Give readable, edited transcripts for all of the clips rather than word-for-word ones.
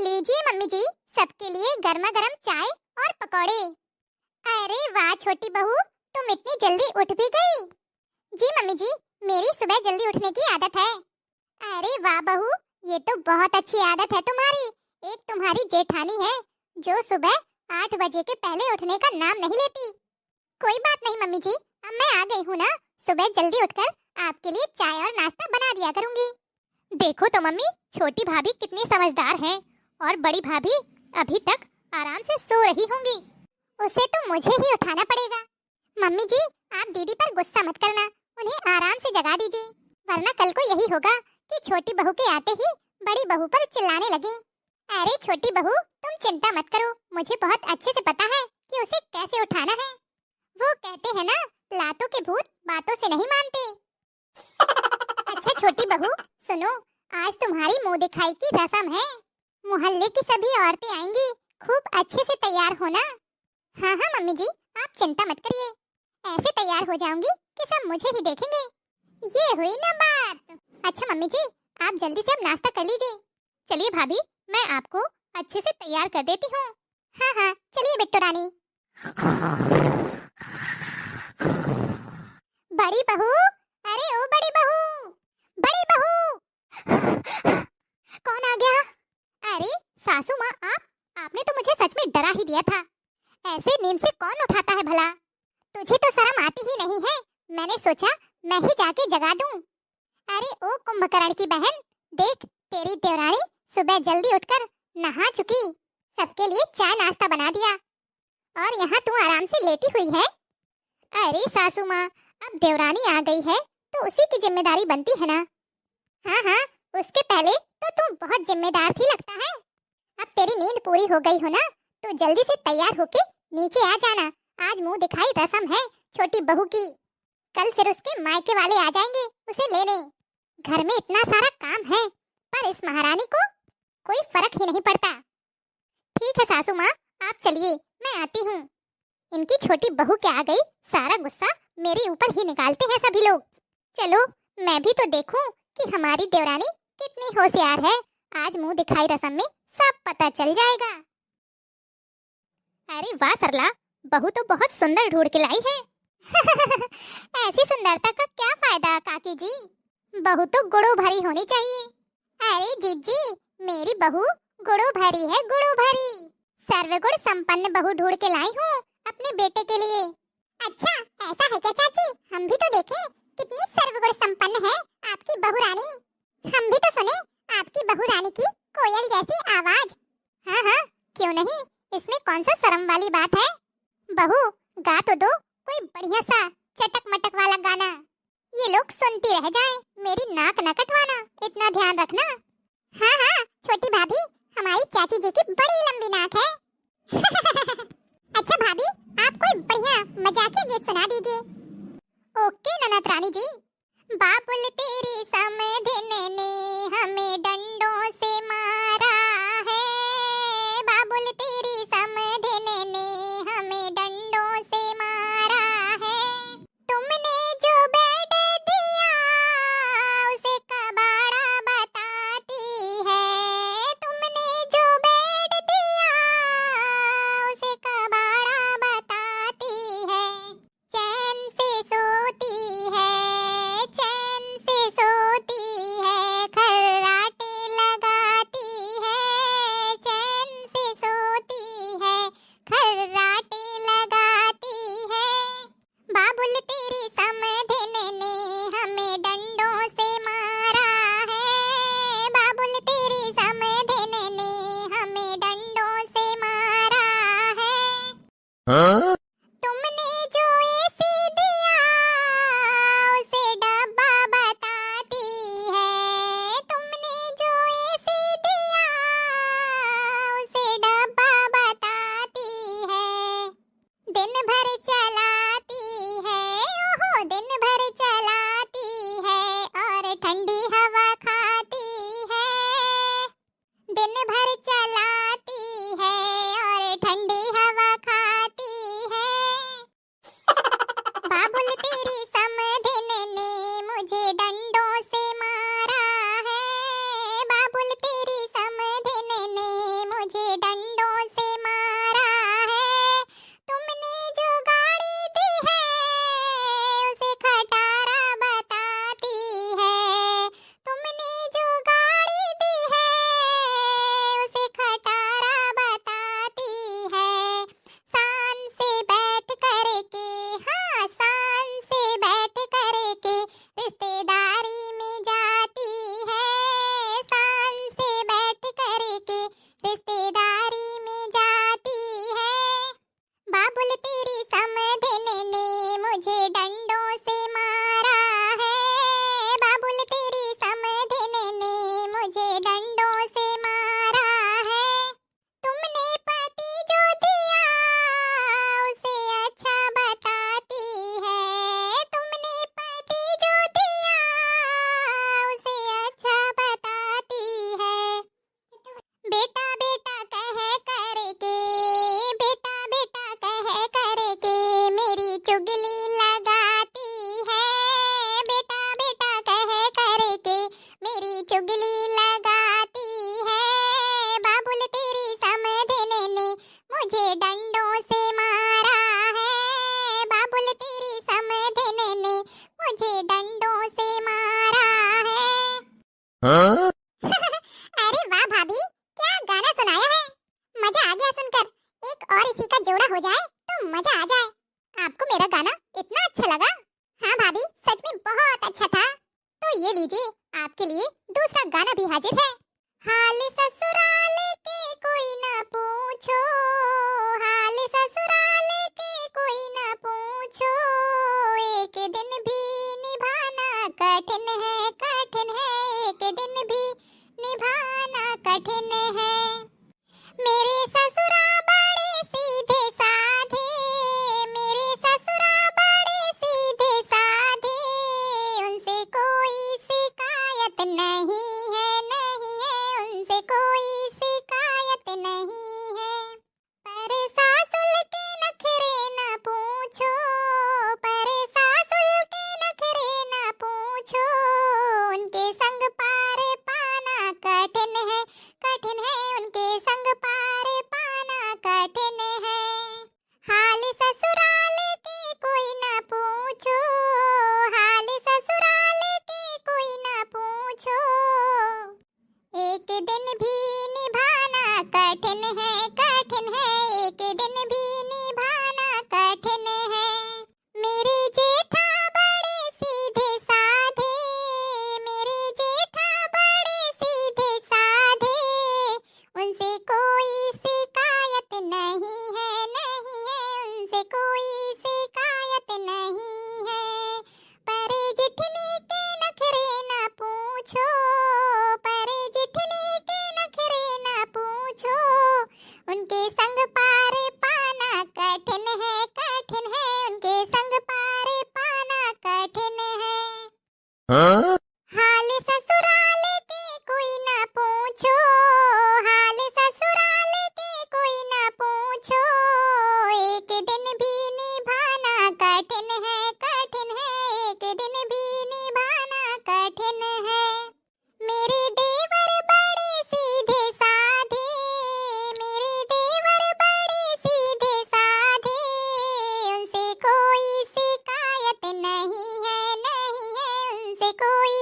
लीजिए मम्मी जी, सबके लिए गर्मा गर्म चाय और पकौड़े। अरे वाह छोटी बहू, तुम इतनी जल्दी उठ भी गई। जी मम्मी जी, मेरी सुबह जल्दी उठने की आदत है। अरे वाह बहू, ये तो बहुत अच्छी आदत है तुम्हारी। एक तुम्हारी जेठानी है जो सुबह 8 बजे के पहले उठने का नाम नहीं लेती। कोई बात नहीं मम्मी जी, अब मैं आ गई हूँ ना, सुबह जल्दी उठकर आपके लिए चाय और नाश्ता बना दिया करूंगी। देखो तो मम्मी, छोटी भाभी कितनी समझदार हैं और बड़ी भाभी अभी तक आराम से सो रही होंगी। उसे तो मुझे ही उठाना पड़ेगा। मम्मी जी, आप दीदी पर गुस्सा मत करना, उन्हें आराम से जगा दीजिए, वरना कल को यही होगा कि छोटी बहू के आते ही बड़ी बहू पर चिल्लाने लगी। अरे छोटी बहू, तुम चिंता मत करो, मुझे बहुत अच्छे से पता है कि उसे कैसे उठाना है। वो कहते हैं ना, लातों के भूत बातों से नहीं मानते। अच्छा छोटी बहू सुनो, आज तुम्हारी मुंह दिखाई की रस्म है। मोहल्ले की सभी औरतें आएंगी, खूब अच्छे से तैयार होना। हाँ हाँ मम्मी जी, आप चिंता मत करिए, ऐसे तैयार हो जाऊंगी कि सब मुझे ही देखेंगे। ये हुई ना बात। अच्छा मम्मी जी, आप जल्दी से अब नाश्ता कर लीजिए। चलिए भाभी, मैं आपको अच्छे से तैयार कर देती हूँ। हाँ हाँ चलिए बिट्टू रानी। बड़ी बहू, अरे ओ बड़ी बहू, बड़ी बहू। कौन आ गया? अरे सासू माँ, आपने तो मुझे सच में डरा ही दिया था। ऐसे नींद से कौन उठाता है भला? तुझे तो शर्म आती ही नहीं है। मैंने सोचा मैं ही जाके जगा दूं। अरे ओ कुंभकर्ण की बहन, देख तेरी देवरानी सुबह जल्दी उठकर नहा चुकी, सबके लिए चाय नाश्ता बना दिया और यहाँ तू आराम से लेटी हुई है। अरे सासू माँ, अब देवरानी आ गई है तो उसी की जिम्मेदारी बनती है ना। हाँ हाँ, उसके पहले तो तू बहुत जिम्मेदार थी लगता है। अब तेरी नींद पूरी हो गई हो ना, तो जल्दी से तैयार होके नीचे आ जाना। आज मुंह दिखाई रस्म है छोटी बहू की, कल फिर उसके मायके वाले आ जाएंगे उसे लेने। घर में इतना सारा काम है, पर इस महारानी को कोई फर्क ही नहीं पड़ता। ठीक है सासू माँ, आप चलिए, मैं आती हूँ। इनकी छोटी बहू क्या आ गई, सारा गुस्सा मेरे ऊपर ही निकालते हैं सभी लोग। चलो मैं भी तो देखूं कि हमारी देवरानी कितनी होशियार है। आज मुंह दिखाई रस्म में सब पता चल जाएगा। अरे वाह सरला, बहू तो बहुत सुंदर ढूंढ के लाई है। ऐसी सुंदरता का क्या फायदा काकी जी, बहू तो गुड़ो भरी होनी चाहिए। अरे जीजी, मेरी बहू गुड़ो भरी है, गुड़ो भरी। सर्वगुण संपन्न बहू ढूंढ के लाई हूँ अपने बेटे के लिए। अच्छा ऐसा है क्या चाची, हम भी तो देखें कितनी सर्वगुण संपन्न है आपकी बहू रानी। हम भी तो सुने आपकी बहू रानी की कोयल जैसी आवाज। हाँ हाँ क्यों नहीं, इसमें कौन सा शर्म वाली बात है। बहू गा तो दो कोई बढ़िया सा चटक मटक वाला गाना, ये लोग सुनती रह जाएं, मेरी नाक न कटवाना, इतना ध्यान रखना। हाँ हाँ छोटी भाभी, हमारी चाची जी की बड़ी लंबी नाक है। अच्छा भाभी, आप कोई बढ़िया मजाकिया गीत सुना दीजिए। ओके ननद रानी जी। बाबुल तेरी समधिन ने हमें डंडों से मारा है, बाबुल तेरी समधिन ने हमें डंडों से मारा है। तुमने जो बेड दिया उसे कबाड़ा बताती है, तुमने जो बेड दिया उसे कबाड़ा बताती है। चैन से सोती है, चैन से सोती है, खर्राटे लगाती है, चैन से सोती है, खर्राटे लगाती है। बाबुल तेरी समधिन ने हमें डंडों से मारा है, बाबुल तेरी समधिन ने हमें डंडों से मारा है। हाँ? तुमने जो ऐसी दिया उसे डब्बा बताती है, तुमने जो ऐसी दिया उसे डब्बा बताती है। दिन भर चलाती है, ओहो दिन भर चलाती है और ठंडी हवा खाती है। दिन भर चलाती है और ठंडी हवा खाती है। बाबुल तेरी समधिन ने मुझे डंडों से मारा है, बाबुल तेरी समधिन ने सुनकर एक और इसी का जोड़ा हो जाए तो मजा आ जाए। आपको मेरा गाना इतना अच्छा लगा? हाँ भाभी, सच में बहुत अच्छा था। तो ये लीजिए, आपके लिए दूसरा गाना भी हाजिर है। हाल ससुराल के कोई ना पूछो, हाल ससुराल के कोई ना पूछो, एक दिन भी निभाना कठिन है, कठिन है, एक दिन भी निभाना कठिन है। मेरे ससुरा बड़े सीधे साधे, मेरे ससुरा बड़े सीधे साधे, उनसे कोई शिकायत नहीं है, नहीं है, उनसे कोई शिकायत नहीं है। पर सासुल के नखरे ना पूछो, पर सासुल के नखरे ना पूछो, उनके संग पार पाना कठिन है, कठिन है, उनके संग पार पाना कठिन है। हाल ससुराल के कोई ना पूछो, हाल ससुराल के कोई ना पूछो, एक दिन भी निभाना कठिन है, कठिन है, एक दिन भी निभाना कठिन है। मेरे जेठा बड़े सीधे साधे, मेरे जेठा बड़े सीधे साधे, उनसे कोई शिकायत नहीं है, नहीं है, उनसे कोई शिकायत नहीं है। पर जेठनी के नखरे ना पूछो, पर जेठनी के नखरे ना पूछो, उनके संग पार पाना कठिन है, कठिन है, उनके संग पार पाना कठिन है। हाल ससुराल के कोई ना पूछो, हाल ससुराल के कोई ना पूछो, एक दिन भी निभाना कठिन है, कठिन है, एक दिन भी निभाना कठिन है। मेरे देवर बड़े सीधे साधे, मेरे देवर बड़े सीधे साधे, उनसे कोई शिकायत नहीं है, नहीं है, उनसे कोई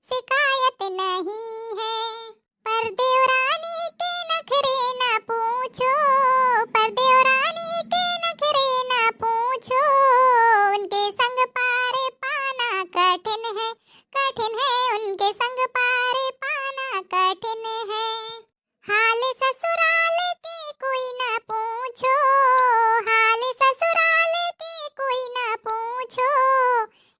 शिकायत नहीं है। पर देवरानी के नखरे ना पूछो, पर देवरानी के नखरे ना पूछो, उनके संग पार पाना कठिन है, कठिन है, उनके संग पार पाना कठिन है। हाल ससुराल के कोई ना पूछो, हाल ससुराल के कोई ना पूछो,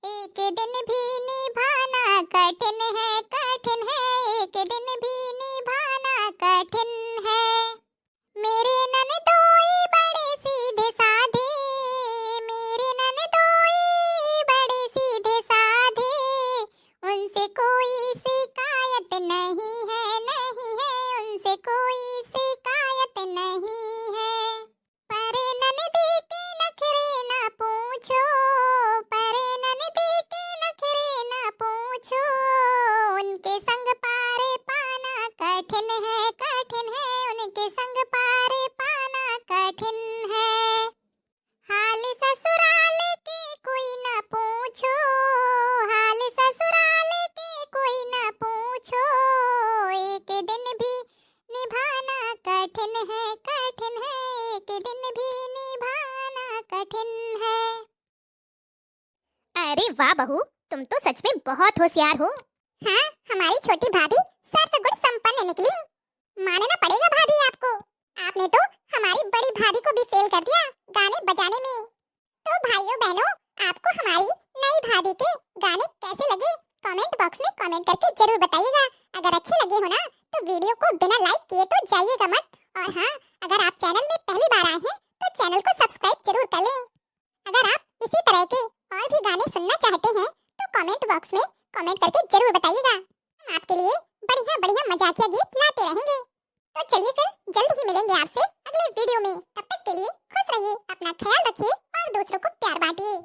एक दिन भी निभाना कठिन है, कठिन है, एक दिन भी निभाना कठिन है। मेरे ननदोई बड़े सीधे साधे, मेरे ननदोई बड़े सीधे साधे, उनसे कोई शिकायत नहीं है, नहीं है, उनसे कोई शिकायत नहीं है। पर ननदी के नखरे ना पूछो, पर ननदी के नखरे ना पूछो, उनके संग पार पाना कठिन है, कठिन है, उनके संग पार पाना कठिन है। हाल ससुराल के कोई ना पूछो, हाल ससुराल के कोई ना पूछो, एक दिन भी निभाना कठिन है, कठिन है, एक दिन भी निभाना कठिन है। अरे वाह बहू, तुम तो सच में बहुत होशियार हो। हाँ, हमारी छोटी भाभी सर्व गुण संपन्न निकली। मानना पड़ेगा भाभी आपको, आपने तो हमारी बड़ी भाभी को भी फेल कर दिया गाने बजाने में। तो भाइयों बहनों, आपको हमारी नई भाभी के गाने कैसे लगे कमेंट बॉक्स में कमेंट करके जरूर बताइएगा। अगर अच्छे लगे हो ना तो वीडियो को बिना लाइक किए तो जाइएगा मत। और हाँ, अगर आप चैनल में पहली बार आए हैं तो चैनल को सब्सक्राइब जरूर कर लें। अगर आप इसी तरह के और भी गाने सुनना चाहते हैं तो कमेंट बॉक्स में कमेंट करके जरूर बताइएगा। हम आपके लिए बढ़िया बढ़िया मजाकिया गीत लाते रहेंगे। तो चलिए फिर जल्द ही मिलेंगे आपसे अगले वीडियो में। तब तक के लिए खुश रहिए, अपना ख्याल रखिए और दूसरों को प्यार बांटिए।